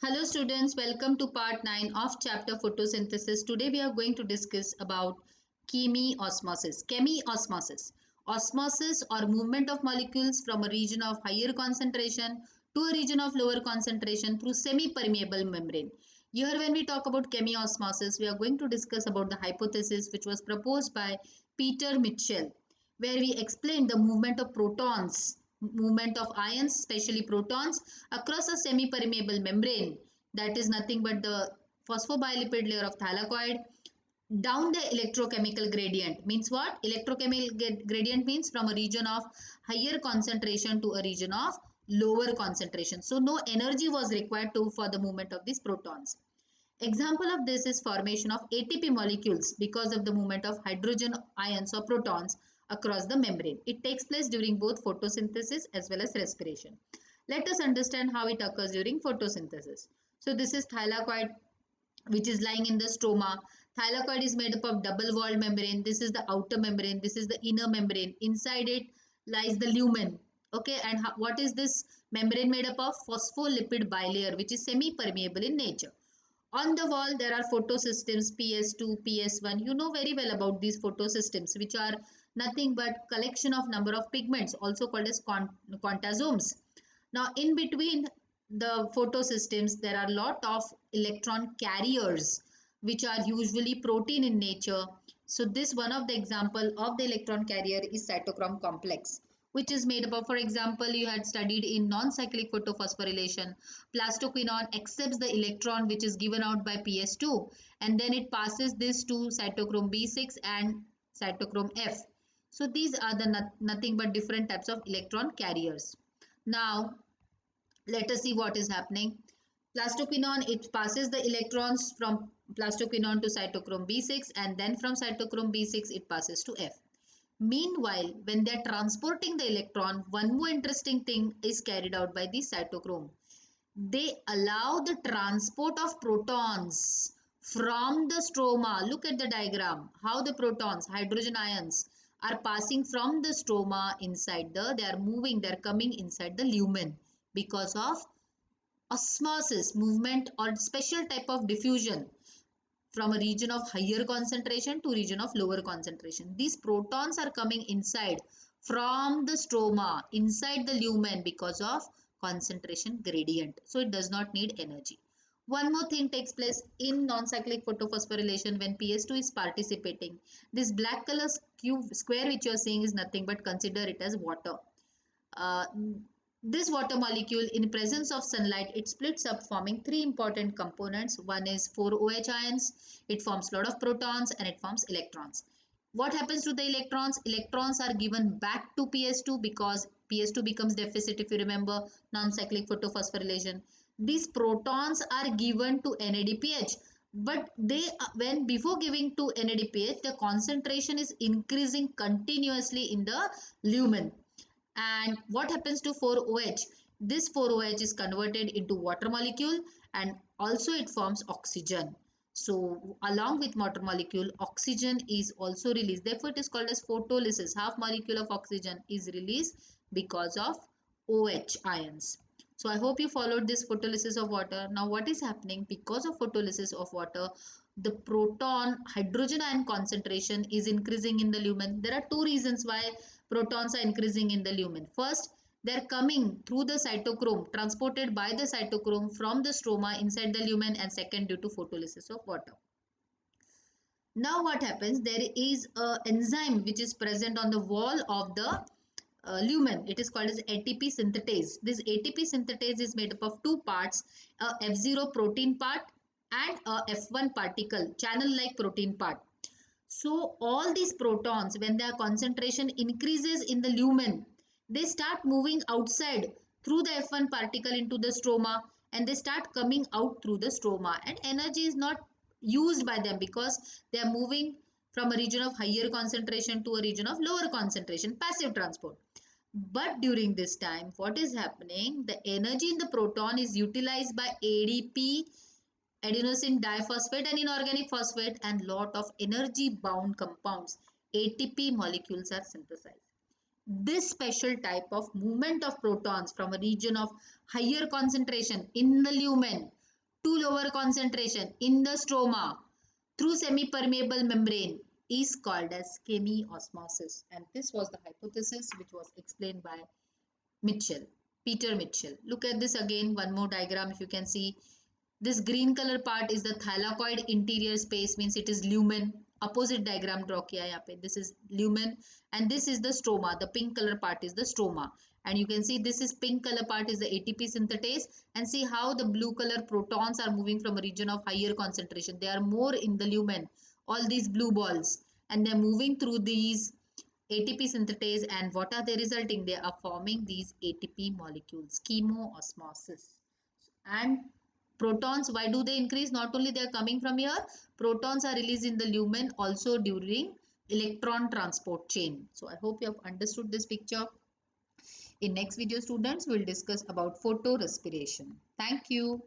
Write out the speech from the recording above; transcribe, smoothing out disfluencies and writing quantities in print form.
Hello students, welcome to part 9 of chapter photosynthesis. Today we are going to discuss about chemiosmosis. Chemiosmosis. Osmosis or movement of molecules from a region of higher concentration to a region of lower concentration through semi-permeable membrane. Here when we talk about chemiosmosis, we are going to discuss about the hypothesis which was proposed by Peter Mitchell, where we explained the movement of protons, movement of ions, especially protons, across a semi-permeable membrane, that is nothing but the phosphobiolipid layer of thylakoid, down the electrochemical gradient. Means what? Electrochemical gradient means from a region of higher concentration to a region of lower concentration. So no energy was required for the movement of these protons. Example of this is formation of ATP molecules because of the movement of hydrogen ions or protons across the membrane. It takes place during both photosynthesis as well as respiration. Let us understand how it occurs during photosynthesis. So this is thylakoid, which is lying in the stroma. Thylakoid is made up of double walled membrane. This is the outer membrane. This is the inner membrane. Inside it lies the lumen. Okay, and what is this membrane made up of? Phospholipid bilayer, which is semi-permeable in nature. On the wall, there are photosystems PS2, PS1. You know very well about these photosystems, which are nothing but collection of number of pigments, also called as quantasomes. Now, in between the photosystems, there are lot of electron carriers, which are usually protein in nature. So, this one of the example of the electron carrier is cytochrome complex, which is made up of, for example, you had studied in non-cyclic photophosphorylation, plastoquinone accepts the electron which is given out by PS2 and then it passes this to cytochrome B6 and cytochrome F. So these are the nothing but different types of electron carriers. Now let us see what is happening. Plastoquinone, it passes the electrons from plastoquinone to cytochrome B6 and then from cytochrome B6 it passes to F. Meanwhile, when they are transporting the electron, one more interesting thing is carried out by the cytochrome. They allow the transport of protons from the stroma. Look at the diagram, how the protons, hydrogen ions, are passing from the stroma inside they are moving, they are coming inside the lumen because of osmosis, movement or special type of diffusion from a region of higher concentration to region of lower concentration. These protons are coming inside from the stroma, inside the lumen because of concentration gradient. So it does not need energy. One more thing takes place in non-cyclic photophosphorylation when PS2 is participating. This black color square which you are seeing is nothing but consider it as water. Uh, this water molecule in presence of sunlight, it splits up forming three important components. One is 4OH ions, it forms a lot of protons and it forms electrons. What happens to the electrons? Electrons are given back to PS2 because PS2 becomes deficit, if you remember non-cyclic photophosphorylation. These protons are given to NADPH, but they when before giving to NADPH the concentration is increasing continuously in the lumen. And what happens to 4OH? This 4OH is converted into water molecule and also it forms oxygen. So along with water molecule, oxygen is also released. Therefore, it is called as photolysis. Half molecule of oxygen is released because of OH ions. So I hope you followed this photolysis of water. Now what is happening? Because of photolysis of water, the proton hydrogen ion concentration is increasing in the lumen. There are two reasons why protons are increasing in the lumen. First, they are coming through the cytochrome, transported by the cytochrome from the stroma inside the lumen, and second due to photolysis of water. Now what happens? There is a enzyme which is present on the wall of the lumen. It is called as ATP synthetase. This ATP synthetase is made up of two parts, a F0 protein part and a F1 particle, channel-like protein part. So all these protons, when their concentration increases in the lumen, they start moving outside through the F1 particle into the stroma and they start coming out through the stroma, and energy is not used by them because they are moving from a region of higher concentration to a region of lower concentration, passive transport. But during this time, what is happening? The energy in the proton is utilized by ADP, adenosine diphosphate and inorganic phosphate, and lot of energy bound compounds, ATP molecules, are synthesized. This special type of movement of protons from a region of higher concentration in the lumen to lower concentration in the stroma through semi-permeable membrane is called as chemiosmosis. And this was the hypothesis which was explained by Mitchell, Peter Mitchell. Look at this again, one more diagram if you can see. This green color part is the thylakoid interior space, means it is lumen. Opposite diagram draw किया यहाँ पे. This is lumen and this is the stroma. The pink color part is the stroma. And you can see this is pink color part is the ATP synthetase, and see how the blue color protons are moving from a region of higher concentration. They are more in the lumen, all these blue balls, and they are moving through these ATP synthetase, and what are they resulting? They are forming these ATP molecules, chemiosmosis. And protons, why do they increase? Not only they are coming from here, protons are released in the lumen also during electron transport chain. So I hope you have understood this picture. In next video, students, will discuss about photorespiration. Thank you.